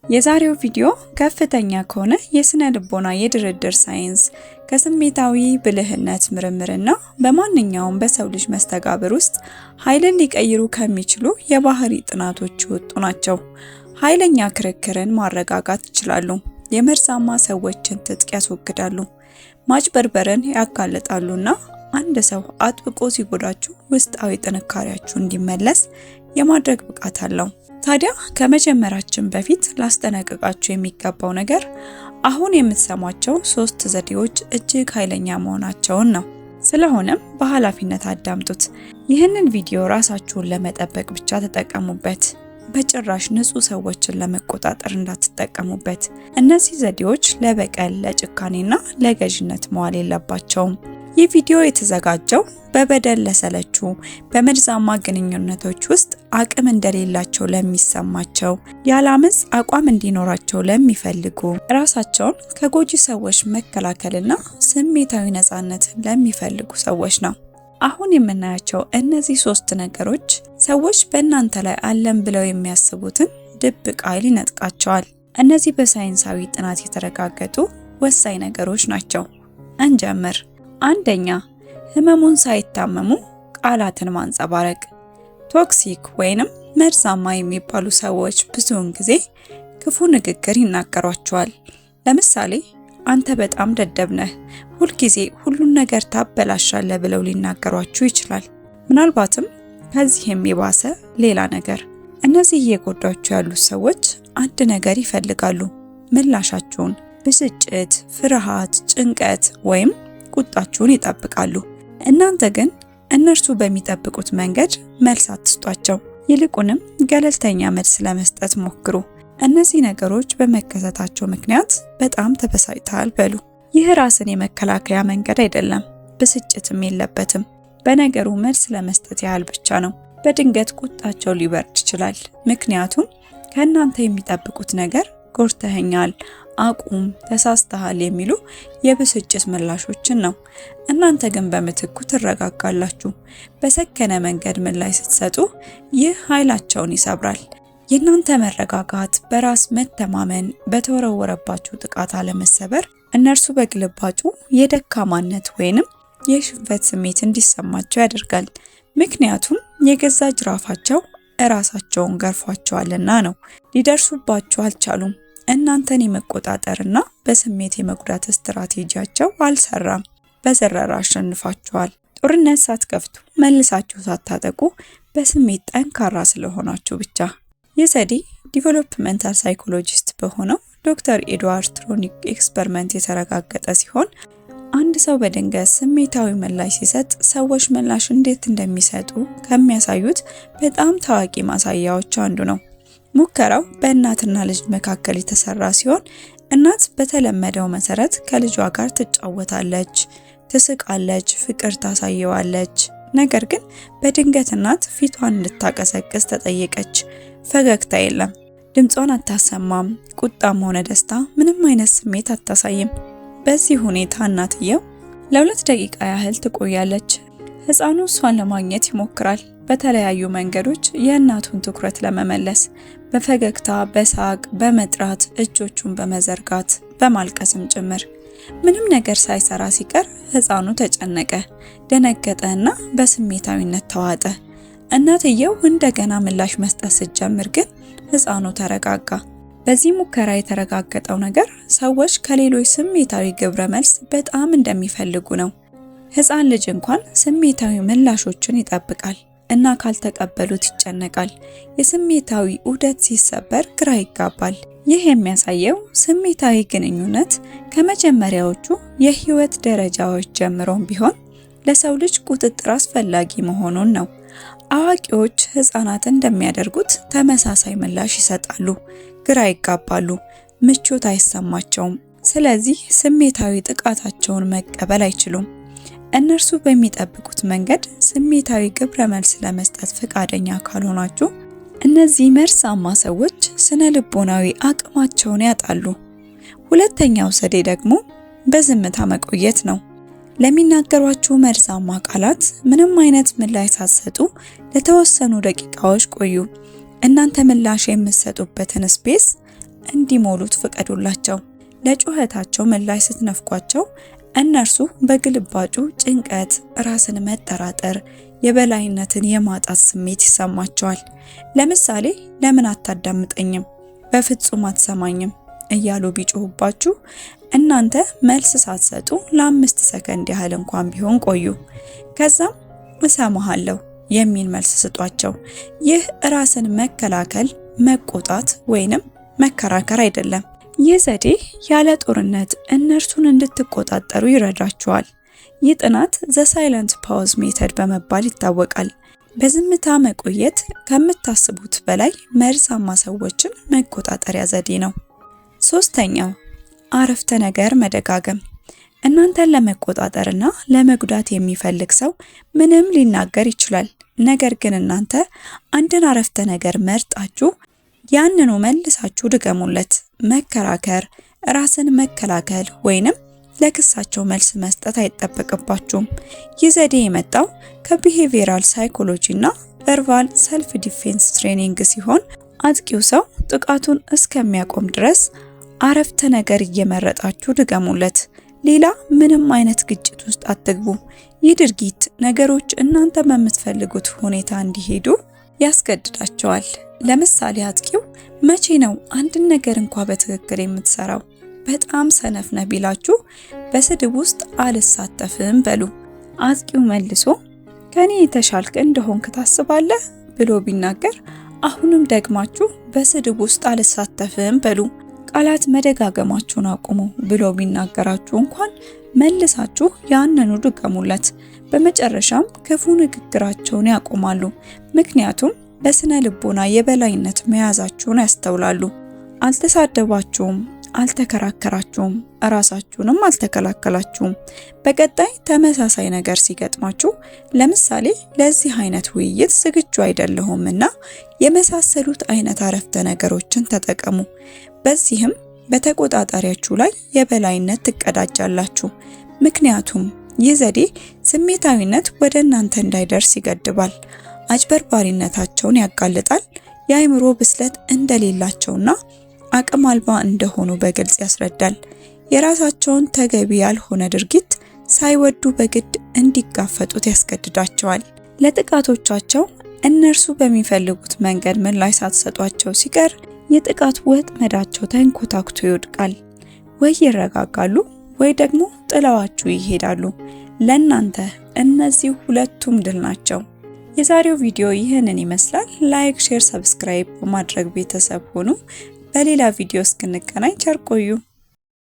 የዛሬው ቪዲዮ ከፍተኛ ከሆነ የስነ ልቦና የድርድር ሳይንስ ከስሜታዊ ብልህነት ምርምርና በማንኛውም በሰው ልጅ መስተጋብር ውስጥ ኃይልን ሊቀይሩ ከሚችሉ የባህሪ ጥናቶች የወጡ ናቸው። ኃይለኛ ክርክርን ማረጋጋት ይችላሉ። የመርዛማ ሰዎችን ትጥቅ ያስወግዳሉ። ማጭበርበርን ያጋልጣሉና አንድ ሰው አጥብቆ ሲጎዳችሁ ውስጣዊ ጥንካሬያችሁ እንዲመለስ የማድረግ ብቃት አለው። ታዲያ ከመጀመራችን በፊት ላስጠነቅቃችሁ የሚገባው ነገር አሁን የምትሰሟቸው 3 ዘዴዎች እጅግ ኃይለኛ መሆናቸውን ነው። ስለሆነም በኃላፊነት አዳምጡት። ይህንን ቪዲዮ ራሳችሁን ለመጠበቅ ብቻ ተጠቀሙበት። በጭራሽ ንጹህ ሰዎችን ለመቆጣጠር እንዳትጠቀሙበት። እነዚህ ዘዴዎች ለበቀል፣ ለጭካኔና ለገዥነት መዋል የለባቸውም። ይህ ቪዲዮ የተዘጋጀው በበደል ለሰለቹ፣ በመርዛማ ግንኙነቶች ውስጥ አቅም እንደሌላቸው ለሚሰማቸው፣ ያለአመጽ አቋም እንዲኖራቸው ለሚፈልጉ፣ ራሳቸውን ከጎጂ ሰዎች መከላከልና ስሜታዊ ነፃነት ለሚፈልጉ ሰዎች ነው። አሁን የምናያቸው እነዚህ 3 ነገሮች ሰዎች በእናንተ ላይ አለን ብለው የሚያስቡትን ድብቅ ኃይል ይነጥቃቸዋል። እነዚህ በሳይንሳዊ ጥናት የተረጋገጡ ወሳኝ ነገሮች ናቸው። እንጀምር። አንደኛ፣ ህመሙን ሳይታመሙ ቃላትን ማንጸባረቅ። ቶክሲክ ወይንም መርዛማ የሚባሉ ሰዎች ብዙውን ጊዜ ክፉ ንግግር ይናገሯቸዋል። ለምሳሌ አንተ በጣም ደደብ ነህ፣ ሁልጊዜ ሁሉን ነገር ታበላሻለህ ብለው ሊናገሯችሁ ይችላል። ምናልባትም ከዚህም የባሰ ሌላ ነገር። እነዚህ እየጎዷችሁ ያሉት ሰዎች አንድ ነገር ይፈልጋሉ፣ ምላሻችሁን። ብስጭት፣ ፍርሃት፣ ጭንቀት ወይም ቁጣችሁን ይጠብቃሉ። እናንተ ግን እነርሱ በሚጠብቁት መንገድ መልስ አትስጧቸው። ይልቁንም ገለልተኛ መልስ ለመስጠት ሞክሩ። እነዚህ ነገሮች በመከሰታቸው ምክንያት በጣም ተበሳጭተሃል በሉ። ይህ ራስን የመከላከያ መንገድ አይደለም፣ ብስጭትም የለበትም። በነገሩ መልስ ለመስጠት ያህል ብቻ ነው። በድንገት ቁጣቸው ሊበርድ ይችላል፣ ምክንያቱም ከእናንተ የሚጠብቁት ነገር ጎድተኸኛል፣ አቁም፣ ተሳስተሃል የሚሉ የብስጭት ምላሾችን ነው። እናንተ ግን በምትኩ ትረጋጋላችሁ። በሰከነ መንገድ ምላሽ ስትሰጡ ይህ ኃይላቸውን ይሰብራል። የእናንተ መረጋጋት፣ በራስ መተማመን፣ በተወረወረባችሁ ጥቃት አለመሰበር እነርሱ በግልባጩ የደካማነት ወይንም የሽንፈት ስሜት እንዲሰማቸው ያደርጋል። ምክንያቱም የገዛ ጅራፋቸው እራሳቸውን ገርፏቸዋልና ነው። ሊደርሱባችሁ አልቻሉም። እናንተን የመቆጣጠርና በስሜት የመጉዳት ስትራቴጂያቸው አልሰራም። በዘረራ አሸንፏቸዋል። ጦርነት ሳትከፍቱ መልሳችሁ ሳታጠቁ በስሜት ጠንካራ ስለሆናችሁ ብቻ። ይህ ዘዴ ዲቨሎፕመንታል ሳይኮሎጂስት በሆነው ዶክተር ኤድዋርድ ትሮኒክ ኤክስፐሪመንት የተረጋገጠ ሲሆን አንድ ሰው በድንገት ስሜታዊ ምላሽ ሲሰጥ ሰዎች ምላሽ እንዴት እንደሚሰጡ ከሚያሳዩት በጣም ታዋቂ ማሳያዎች አንዱ ነው። ሙከራው በእናትና ልጅ መካከል የተሰራ ሲሆን እናት በተለመደው መሰረት ከልጇ ጋር ትጫወታለች፣ ትስቃለች፣ ፍቅር ታሳየዋለች። ነገር ግን በድንገት እናት ፊቷን እንድታቀሰቅስ ተጠየቀች። ፈገግታ የለም፣ ድምጿን አታሰማም፣ ቁጣም ሆነ ደስታ ምንም አይነት ስሜት አታሳይም። በዚህ ሁኔታ እናትየው ለ2 ደቂቃ ያህል ትቆያለች። ህፃኑ እሷን ለማግኘት ይሞክራል፣ በተለያዩ መንገዶች የእናቱን ትኩረት ለመመለስ፣ በፈገግታ፣ በሳቅ፣ በመጥራት፣ እጆቹን በመዘርጋት፣ በማልቀስም ጭምር። ምንም ነገር ሳይሰራ ሲቀር ህፃኑ ተጨነቀ፣ ደነገጠና በስሜታዊነት ተዋጠ። እናትየው እንደገና ምላሽ መስጠት ስትጀምር ግን ህፃኑ ተረጋጋ። በዚህ ሙከራ የተረጋገጠው ነገር ሰዎች ከሌሎች ስሜታዊ ግብረ መልስ በጣም እንደሚፈልጉ ነው። ህፃን ልጅ እንኳን ስሜታዊ ምላሾችን ይጠብቃል እና ካልተቀበሉት ይጨነቃል። የስሜታዊ ዑደት ሲሰበር ግራ ይጋባል። ይህ የሚያሳየው ስሜታዊ ግንኙነት ከመጀመሪያዎቹ የህይወት ደረጃዎች ጀምሮም ቢሆን ለሰው ልጅ ቁጥጥር አስፈላጊ መሆኑን ነው። አዋቂዎች ህፃናት እንደሚያደርጉት ተመሳሳይ ምላሽ ይሰጣሉ፣ ግራ ይጋባሉ፣ ምቾት አይሰማቸውም። ስለዚህ ስሜታዊ ጥቃታቸውን መቀበል አይችሉም። እነርሱ በሚጠብቁት መንገድ ስሜታዊ ግብረ መልስ ለመስጠት ፈቃደኛ ካልሆናችሁ እነዚህ መርዛማ ሰዎች ስነ ልቦናዊ አቅማቸውን ያጣሉ። ሁለተኛው ዘዴ ደግሞ በዝምታ መቆየት ነው። ለሚናገሯችሁ መርዛማ ቃላት ምንም አይነት ምላሽ ሳትሰጡ ለተወሰኑ ደቂቃዎች ቆዩ። እናንተ ምላሽ የምትሰጡበትን ስፔስ እንዲሞሉት ፍቀዱላቸው። ለጩኸታቸው ምላሽ ስትነፍቋቸው እነርሱ በግልባጩ ጭንቀት፣ ራስን መጠራጠር፣ የበላይነትን የማጣት ስሜት ይሰማቸዋል። ለምሳሌ ለምን አታዳምጠኝም፣ በፍጹም አትሰማኝም እያሉ ቢጮሁባችሁ እናንተ መልስ ሳትሰጡ ለ5 ሰከንድ ያህል እንኳን ቢሆን ቆዩ። ከዛም እሰማሃለሁ የሚል መልስ ስጧቸው። ይህ ራስን መከላከል፣ መቆጣት ወይንም መከራከር አይደለም። ይህ ዘዴ ያለ ጦርነት እነርሱን እንድትቆጣጠሩ ይረዳቸዋል። ይህ ጥናት ዘ ሳይለንት ፓውዝ ሜተድ በመባል ይታወቃል። በዝምታ መቆየት ከምታስቡት በላይ መርዛማ ሰዎችን መቆጣጠሪያ ዘዴ ነው። ሶስተኛው አረፍተ ነገር መደጋገም። እናንተን ለመቆጣጠርና ለመጉዳት የሚፈልግ ሰው ምንም ሊናገር ይችላል። ነገር ግን እናንተ አንድን አረፍተ ነገር መርጣችሁ ያንኑ መልሳችሁ ድገሙለት። መከራከር፣ ራስን መከላከል ወይንም ለክሳቸው መልስ መስጠት አይጠበቅባችሁም። ይህ ዘዴ የመጣው ከቢሄቪየራል ሳይኮሎጂ እና ቨርባል ሰልፍ ዲፌንስ ትሬኒንግ ሲሆን አጥቂው ሰው ጥቃቱን እስከሚያቆም ድረስ አረፍተ ነገር እየመረጣችሁ ድገሙለት። ሌላ ምንም አይነት ግጭት ውስጥ አትግቡ። ይህ ድርጊት ነገሮች እናንተ በምትፈልጉት ሁኔታ እንዲሄዱ ያስገድዳቸዋል። ለምሳሌ አጥቂው መቼ ነው አንድን ነገር እንኳ በትክክል የምትሰራው? በጣም ሰነፍ ነህ ቢላችሁ በስድብ ውስጥ አልሳተፍም በሉ። አጥቂው መልሶ ከኔ የተሻልክ እንደሆንክ ታስባለህ ብሎ ቢናገር አሁንም ደግማችሁ በስድብ ውስጥ አልሳተፍም በሉ። ቃላት መደጋገማችሁን አቁሙ ብሎ ቢናገራችሁ እንኳን መልሳችሁ ያንኑ ድገሙለት። በመጨረሻም ክፉ ንግግራቸውን ያቆማሉ። ምክንያቱም በስነ ልቦና የበላይነት መያዛችሁን ያስተውላሉ። አልተሳደባችሁም፣ አልተከራከራችሁም፣ ራሳችሁንም አልተከላከላችሁም። በቀጣይ ተመሳሳይ ነገር ሲገጥማችሁ ለምሳሌ ለዚህ አይነት ውይይት ዝግጁ አይደለሁምና የመሳሰሉት አይነት አረፍተ ነገሮችን ተጠቀሙ። በዚህም በተቆጣጣሪያችሁ ላይ የበላይነት ትቀዳጃላችሁ። ምክንያቱም ይህ ዘዴ ስሜታዊነት ወደ እናንተ እንዳይደርስ ይገድባል፣ አጭበርባሪነታቸውን ያጋልጣል፣ የአእምሮ ብስለት እንደሌላቸውና አቅም አልባ እንደሆኑ በግልጽ ያስረዳል። የራሳቸውን ተገቢ ያልሆነ ድርጊት ሳይወዱ በግድ እንዲጋፈጡት ያስገድዳቸዋል። ለጥቃቶቻቸው እነርሱ በሚፈልጉት መንገድ ምላሽ ሳትሰጧቸው ሲቀር የጥቃት ወጥመዳቸው ተንኮታክቶ ይወድቃል። ወይ ይረጋጋሉ ወይ ደግሞ ጥለዋችሁ ይሄዳሉ። ለእናንተ እነዚህ ሁለቱም ድል ናቸው። የዛሬው ቪዲዮ ይህንን ይመስላል። ላይክ፣ ሼር፣ ሰብስክራይብ በማድረግ ቤተሰብ ሁኑ። በሌላ ቪዲዮ እስክንገናኝ ቸር ቆዩ።